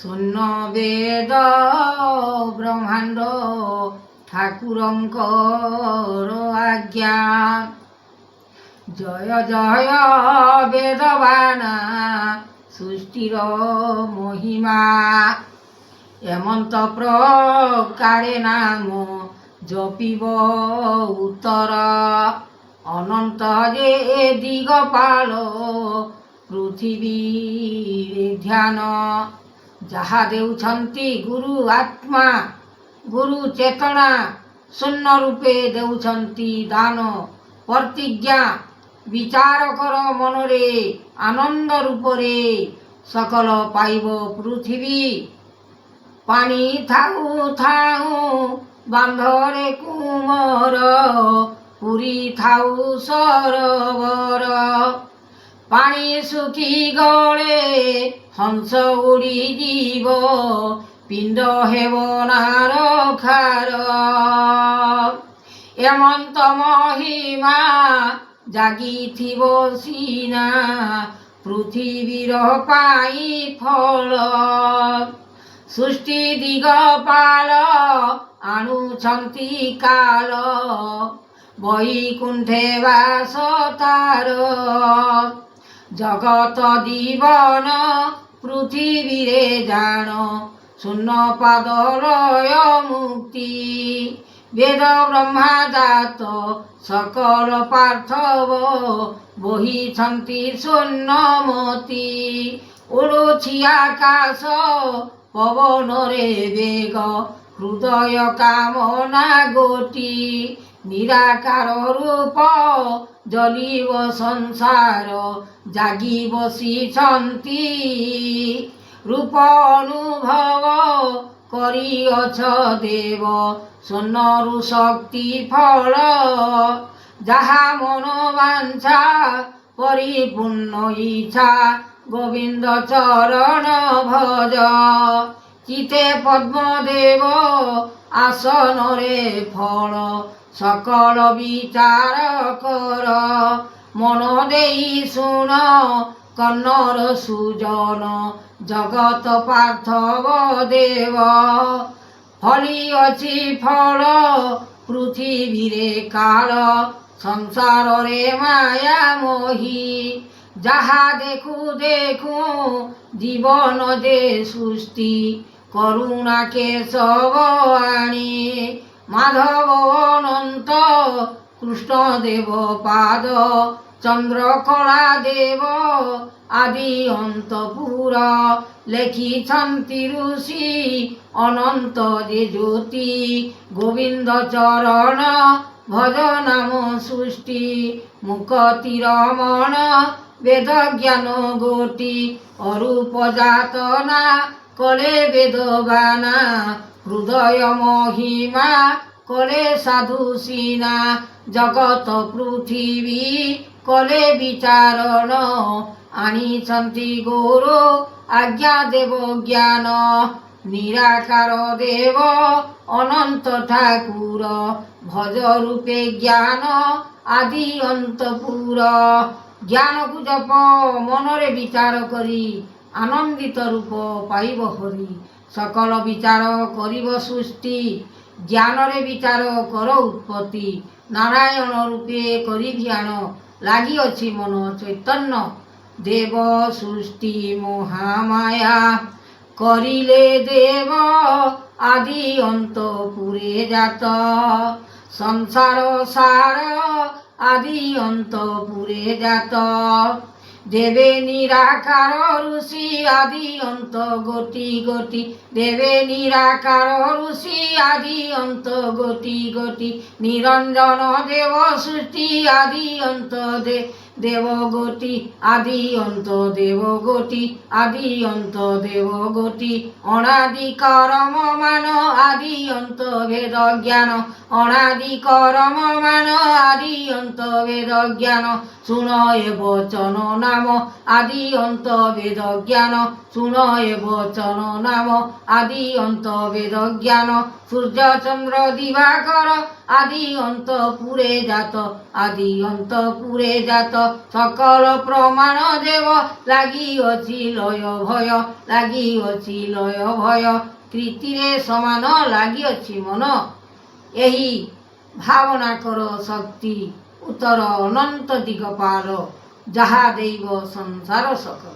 ଶୂନ୍ୟ ବେଦ ବ୍ରହ୍ମାଣ୍ଡ ଠାକୁରଙ୍କର ଆଜ୍ଞା। ଜୟ ଜୟ ବେଦବାନା ସୃଷ୍ଟିର ମହିମା। ଏମନ୍ତ ପ୍ରକାରେ ନାମ ଜପିବ ଉତ୍ତର। ଅନନ୍ତ ଯେ ଦିଗପାଳ ପୃଥିବୀରେ ଧ୍ୟାନ। ଯାହା ଦେଉଛନ୍ତି ଗୁରୁ ଆତ୍ମା ଗୁରୁ ଚେତନା ଶୂନ୍ୟ ରୂପେ ଦେଉଛନ୍ତି ଦାନ। ପ୍ରତିଜ୍ଞା ବିଚାର କର ମନରେ ଆନନ୍ଦ ରୂପରେ ସକଳ ପାଇବ ପୃଥିବୀ। ପାଣି ଥାଉ ଥାଉ ବାନ୍ଧରେ କୁମର ପୁରୀ ଥାଉ ସରୋବର। ପାଣି ଶୁଖିଗଲେ ହଂସ ଉଡ଼ିଯିବ ପିଣ୍ଡ ହେବ ନାରଖାର। ଏମନ୍ତ ମହିମା ଜାଗିଥିବ ସିନା ପୃଥିବୀର ପାଇଁ ଫଳ। ସୃଷ୍ଟି ଦିଗପାଳ ଆଣୁଛନ୍ତି କାଳ ବୈକୁଣ୍ଠେ ବାସ ତାର। ଜଗତ ଜୀବନ ପୃଥିବୀରେ ଜାଣ ଶୂନ୍ୟ ପାଦ ଲୟ ମୁକ୍ତି। ବେଦ ବ୍ରହ୍ମା ଜାତ ସକଳ ପାର୍ଥବ ବହିଛନ୍ତି ଶୂନ୍ୟମତି। ଉଡ଼ୁଛି ଆକାଶ ପବନରେ ବେଗ ହୃଦୟ କାମନା ଗୋଟି। ନିରାକାର ରୂପ ଜଲିବ ସଂସାର ଜାଗି ବସିଛନ୍ତି। ରୂପ ଅନୁଭବ କରିଅଛ ଦେବ ଶୂନ୍ୟରୁ ଶକ୍ତି ଫଳ। ଯାହା ମନୋବାଞ୍ଛା ପରିପୂର୍ଣ୍ଣ ଇଚ୍ଛା ଗୋବିନ୍ଦ ଚରଣ ଭଜ। ଚିତେ ପଦ୍ମଦେବ ଆସନରେ ଫଳ ସକଳ ବିଚାର କର। ମନ ଦେଇ ଶୁଣ କର୍ଣ୍ଣର ସୁଜନ ଜଗତ ପାର୍ଥବ ଦେବ। ଫଳି ଅଛି ଫଳ ପୃଥିବୀରେ କାଳ ସଂସାରରେ ମାୟା ମୋହି। ଯାହା ଦେଖୁ ଦେଖୁ ଜୀବନ ଯେ ସୃଷ୍ଟି କରୁଣା କେଶବ ଆଣି। ମାଧବ ଅନନ୍ତ କୃଷ୍ଣଦେବ ପାଦ ଚନ୍ଦ୍ରକଳା ଦେବ ଆଦି ଅନ୍ତପୁର। ଲେଖିଛନ୍ତି ଋଷି ଅନନ୍ତ ଯେ ଜ୍ୟୋତି ଗୋବିନ୍ଦ ଚରଣ ଭଜ ନାମ ସୃଷ୍ଟି। ମୁକତି ରମଣ ବେଦ ଜ୍ଞାନ ଗୋଟି ଅରୂପ ଯାତନା କଲେ ବେଦବାନା। ହୃଦୟ ମହିମା କଲେ ସାଧୁ ସିନା ଜଗତ ପୃଥିବୀ କଲେ ବିଚାରଣ। ଆଣିଛନ୍ତି ଗୁରୁ ଆଜ୍ଞା ଦେବ ଜ୍ଞାନ। ନିରାକାର ଦେବ ଅନନ୍ତ ଠାକୁର ଭଜ ରୂପେ ଜ୍ଞାନ ଆଦି ଅନ୍ତପୁର। ଜ୍ଞାନକୁ ଜପ ମନରେ ବିଚାର କରି ଆନନ୍ଦିତ ରୂପ ପାଇବ ହରି। ସକଳ ବିଚାର କରିବ ସୃଷ୍ଟି ଜ୍ଞାନରେ ବିଚାର କର ଉତ୍ପତ୍ତି। ନାରାୟଣ ରୂପେ କରି ଧ୍ୟାନ ଲାଗିଅଛି ମନ ଚୈତନ୍ୟ ଦେବ ସୃଷ୍ଟି ମହାମାୟା। କରିଲେ ଦେବ ଆଦି ଅନ୍ତପୁରେ ଜାତ ସଂସାର ସାର ଆଦି ଅନ୍ତପୁରେ ଜାତ। ଦେବେ ନିରାକାର ଋଷି ଆଦି ଅନ୍ତ ଗୋଟି ଗୋଟି। ଦେବେ ନିରାକାର ଋଷି ଆଦି ଅନ୍ତ ଗୋଟି ଗୋଟି। ନିରଞ୍ଜନ ଦେବ ସୃଷ୍ଟି ଆଦି ଅନ୍ତ ଦେବ ଗୋଟି ଆଦି ଅନ୍ତ ଦେବ ଗୋଟି ଆଦି ଅନ୍ତ ଦେବ ଗୋଟି। ଅନାଦି କରମ ମାନ ଆଦି ଅନ୍ତ ଭେଦ ଜ୍ଞାନ। ଅନାଦି କରମ ମାନ ଆଦି ଅନ୍ତ ଭେଦ ଜ୍ଞାନ। ଶୁଣ ଏ ବଚନ ନାମ ଆଦି ଅନ୍ତ ବେଦ ଜ୍ଞାନ। ଶୁଣ ଏ ବଚନ ନାମ ଆଦି ଅନ୍ତ ବେଦ ଜ୍ଞାନ। ସୂର୍ଯ୍ୟ ଚନ୍ଦ୍ର ଦିବାକର আদি অন্ত পুরে জাত, আদি অন্ত পুরে জাত, সকল প্রমাণ দেব লাগিଅଛି লয় ভয়, লাগিଅଛି লয় ভয়, কৃତିরে সমান লাগিଅଛି মন। ଏହି ଭାବନା କର ଶକ୍ତି, ଉତ୍ତର ଅନନ୍ତ ଦିଗପାର, ଯାହା ଦେବ ସଂସାର ସକଳ।